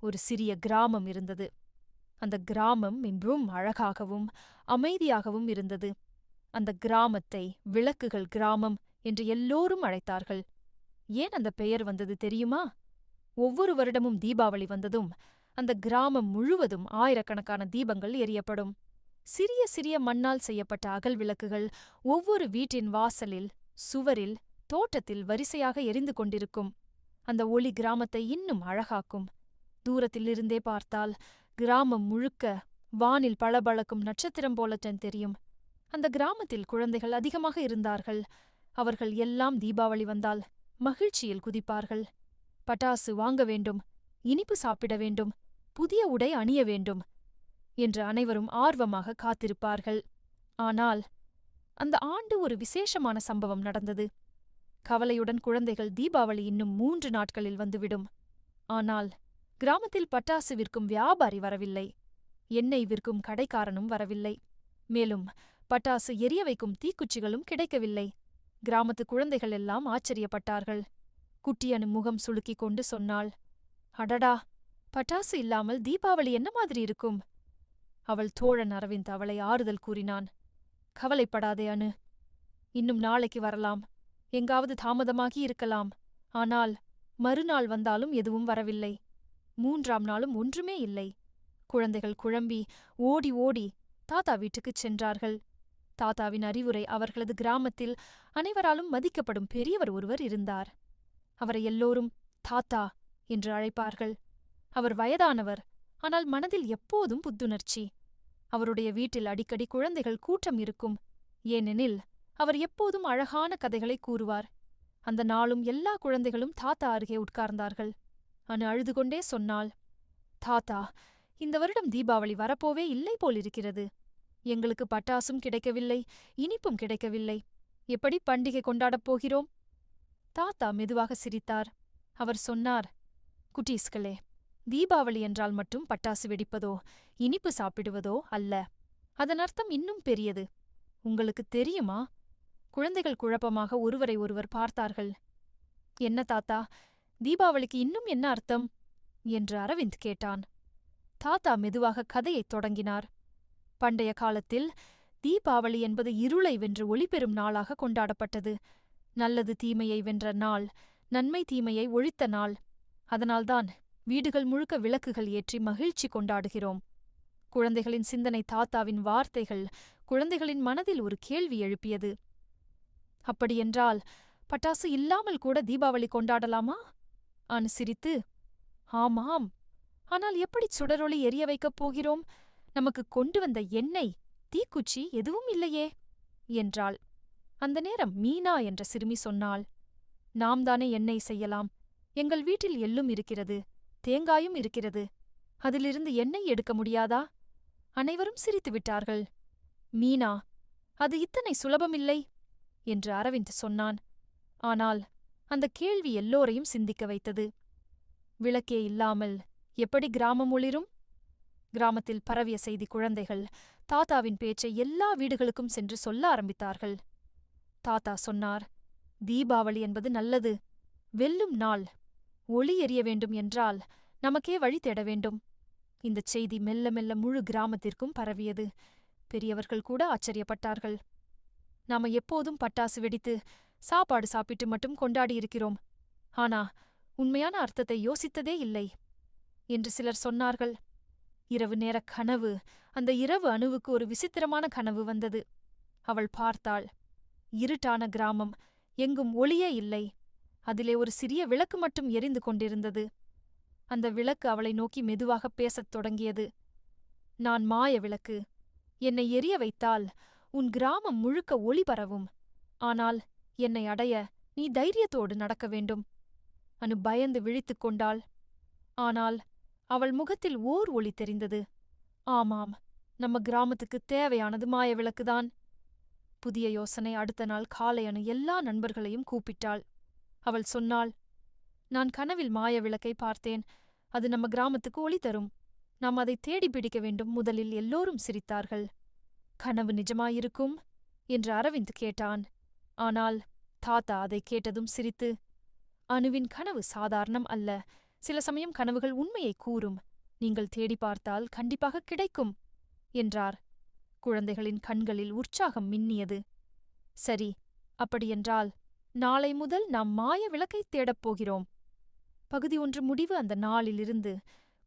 ஒரு சிறிய கிராமம் இருந்தது. அந்த கிராமம் மிகவும் அழகாகவும் அமைதியாகவும் இருந்தது. அந்த கிராமத்தை விளக்குகள் கிராமம் என்று எல்லோரும் அழைத்தார்கள். ஏன் அந்த பெயர் வந்தது தெரியுமா? ஒவ்வொரு வருடமும் தீபாவளி வந்ததும் அந்த கிராமம் முழுவதும் ஆயிரக்கணக்கான தீபங்கள் எரியப்படும். சிறிய சிறிய மண்ணால் செய்யப்பட்ட அகல் விளக்குகள் ஒவ்வொரு வீட்டின் வாசலில், சுவரில், தோட்டத்தில் வரிசையாக எரிந்து கொண்டிருக்கும். அந்த ஒளி கிராமத்தை இன்னும் அழகாக்கும். தூரத்திலிருந்தே பார்த்தால் கிராமம் முழுக்க வானில் பளபளக்கும் நட்சத்திரம் போலத்தான் தெரியும். அந்த கிராமத்தில் குழந்தைகள் அதிகமாக இருந்தார்கள். அவர்கள் எல்லாம் தீபாவளி வந்தால் மகிழ்ச்சியில் குதிப்பார்கள். பட்டாசு வாங்க வேண்டும், இனிப்பு சாப்பிட வேண்டும், புதிய உடை அணிய வேண்டும் என்று அனைவரும் ஆர்வமாக காத்திருப்பார்கள். ஆனால் அந்த ஆண்டு ஒரு விசேஷமான சம்பவம் நடந்தது. கவலையுடன் குழந்தைகள் தீபாவளி இன்னும் 3 நாட்களில் வந்துவிடும். ஆனால் கிராமத்தில் பட்டாசு விற்கும் வியாபாரி வரவில்லை. எண்ணெய் விற்கும் கடைக்காரனும் வரவில்லை. மேலும் பட்டாசு எரிய வைக்கும் தீக்குச்சிகளும் கிடைக்கவில்லை. கிராமத்து குழந்தைகள் எல்லாம் ஆச்சரியப்பட்டார்கள். குட்டியனு முகம் சுளுக்கிக் கொண்டு சொன்னாள், அடடா, பட்டாசு இல்லாமல் தீபாவளி என்ன மாதிரி இருக்கும்? அவள் தோழன் அரவிந்த் அவளை ஆறுதல் கூறினான். கவலைப்படாதே அனு, இன்னும் நாளைக்கு வரலாம். எங்காவது தாமதமாகி இருக்கலாம். ஆனால் மறுநாள் வந்தாலும் எதுவும் வரவில்லை. 3ஆம் நாளும் ஒன்றுமே இல்லை. குழந்தைகள் குழம்பி ஓடி ஓடி தாத்தா வீட்டுக்குச் சென்றார்கள். தாத்தாவின் அறிவுரை அவர்களது கிராமத்தில் அனைவராலும் மதிக்கப்படும் பெரியவர் ஒருவர் இருந்தார். அவரை எல்லோரும் தாத்தா என்று அழைப்பார்கள். அவர் வயதானவர், ஆனால் மனதில் எப்போதும் புத்துணர்ச்சி. அவருடைய வீட்டில் அடிக்கடி குழந்தைகள் கூட்டம் இருக்கும். ஏனெனில் அவர் எப்போதும் அழகான கதைகளை கூறுவார். அந்த நாளும் எல்லா குழந்தைகளும் தாத்தா அருகே உட்கார்ந்தார்கள். அனு அழுது கொண்டே சொன்னாள், தாத்தா, இந்த வருடம் தீபாவளி வரப்போவே இல்லை போலிருக்கிறது. எங்களுக்கு பட்டாசும் கிடைக்கவில்லை, இனிப்பும் கிடைக்கவில்லை. எப்படி பண்டிகை கொண்டாடப் போகிறோம்? தாத்தா மெதுவாக சிரித்தார். அவர் சொன்னார், குட்டீஸ்களே, தீபாவளி என்றால் மட்டும் பட்டாசு வெடிப்பதோ இனிப்பு சாப்பிடுவதோ அல்ல. அதன் அர்த்தம் இன்னும் பெரியது. உங்களுக்கு தெரியுமா? குழந்தைகள் குழப்பமாக ஒருவரை ஒருவர் பார்த்தார்கள். என்ன தாத்தா, தீபாவளிக்கு இன்னும் என்ன அர்த்தம் என்று அரவிந்த் கேட்டான். தாத்தா மெதுவாக கதையைத் தொடங்கினார். பண்டைய காலத்தில் தீபாவளி என்பது இருளை வென்று ஒளிபெறும் நாளாக கொண்டாடப்பட்டது. நல்லது தீமையை வென்ற நாள், நன்மை தீமையை ஒழித்த நாள். அதனால்தான் வீடுகள் முழுக்க விளக்குகள் ஏற்றி மகிழ்ச்சி கொண்டாடுகிறோம். குழந்தைகளின் சிந்தனை தாத்தாவின் வார்த்தைகள் குழந்தைகளின் மனதில் ஒரு கேள்வி எழுப்பியது. அப்படியென்றால் பட்டாசு இல்லாமல் கூட தீபாவளி கொண்டாடலாமா? அனு சிரித்து, ஆமாம். ஆனால் எப்படி சுடரொளி எரிய வைக்கப் போகிறோம்? நமக்கு கொண்டு வந்த எண்ணெய், தீக்குச்சி எதுவும் இல்லையே என்றாள். அந்த நேரம் மீனா என்ற சிறுமி சொன்னாள், நாம் தானே எண்ணெய் செய்யலாம். எங்கள் வீட்டில் எள்ளும் இருக்கிறது, தேங்காயும் இருக்கிறது. அதிலிருந்து எண்ணெய் எடுக்க முடியாதா? அனைவரும் சிரித்து விட்டார்கள். மீனா, அது இத்தனை சுலபமில்லை என்று அரவிந்த் சொன்னான். ஆனால் அந்த கேள்வி எல்லோரையும் சிந்திக்க வைத்தது. விளக்கே இல்லாமல் எப்படி கிராமம் ஒளிரும்? கிராமத்தில் பரவிய செய்தி குழந்தைகள் தாத்தாவின் பேச்சை எல்லா வீடுகளுக்கும் சென்று சொல்ல ஆரம்பித்தார்கள். தாத்தா சொன்னார், தீபாவளி என்பது நல்லது, வெல்லும் நாள். ஒளி எரிய வேண்டும் என்றால் நமக்கே வழி தேட வேண்டும். இந்தச் செய்தி மெல்ல மெல்ல முழு கிராமத்திற்கும் பரவியது. பெரியவர்கள் கூட ஆச்சரியப்பட்டார்கள். நாம எப்போதும் பட்டாசு வெடித்து சாப்பாடு சாப்பிட்டு மட்டும் கொண்டாடியிருக்கிறோம். ஆனா உண்மையான அர்த்தத்தை யோசித்ததே இல்லை என்று சிலர் சொன்னார்கள். இரவு நேர கனவு, அந்த இரவு அணுவுக்கு ஒரு விசித்திரமான கனவு வந்தது. அவள் பார்த்தாள். இருட்டான கிராமம், எங்கும் ஒளியே இல்லை. அதிலே ஒரு சிறிய விளக்கு மட்டும் எரிந்து கொண்டிருந்தது. அந்த விளக்கு அவளை நோக்கி மெதுவாகப் பேசத் தொடங்கியது. நான் மாய விளக்கு. என்னை எரிய வைத்தால் உன் கிராமம் முழுக்க ஒளி பரவும். ஆனால் என்னை அடைய நீ தைரியத்தோடு நடக்க வேண்டும். அனு பயந்து விழித்துக் கொண்டாள். ஆனால் அவள் முகத்தில் ஓர் ஒளி தெரிந்தது. ஆமாம், நம்ம கிராமத்துக்குத் தேவையானது மாய விளக்குதான். புதிய யோசனை. அடுத்த நாள் காலை அனு எல்லா நண்பர்களையும் கூப்பிட்டாள். அவள் சொன்னாள், நான் கனவில் மாய விளக்கை பார்த்தேன். அது நம்ம கிராமத்துக்கு ஒளி தரும். நாம் அதை தேடி பிடிக்க வேண்டும். முதலில் எல்லோரும் சிரித்தார்கள். கனவு நிஜமாயிருக்கும் என்று அரவிந்த் கேட்டான். ஆனால் தாத்தா அதை கேட்டதும் சிரித்து, அனுவின் கனவு சாதாரணம் அல்ல, சில சமயம் கனவுகள் உண்மையை கூறும். நீங்கள் தேடி பார்த்தால் கண்டிப்பாக கிடைக்கும் என்றார். குழந்தைகளின் கண்களில் உற்சாகம் மின்னியது. சரி, அப்படியென்றால் நாளை முதல் நாம் மாய விளக்கைத் தேடப் போகிறோம். பகுதி 1 முடிவு. அந்த நாளிலிருந்து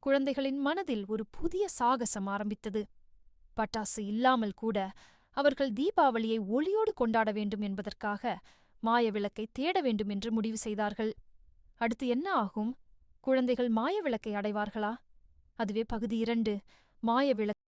குழந்தைகளின் மனதில் ஒரு புதிய சாகசம் ஆரம்பித்தது. பட்டாசு இல்லாமல் கூட அவர்கள் தீபாவளியை ஒளியோடு கொண்டாட வேண்டும் என்பதற்காக மாய விளக்கை தேட வேண்டும் என்று முடிவு செய்தார்கள். அடுத்து என்ன ஆகும்? குழந்தைகள் மாய விளக்கை அடைவார்களா? அதுவே பகுதி 2, மாய விளக்கு.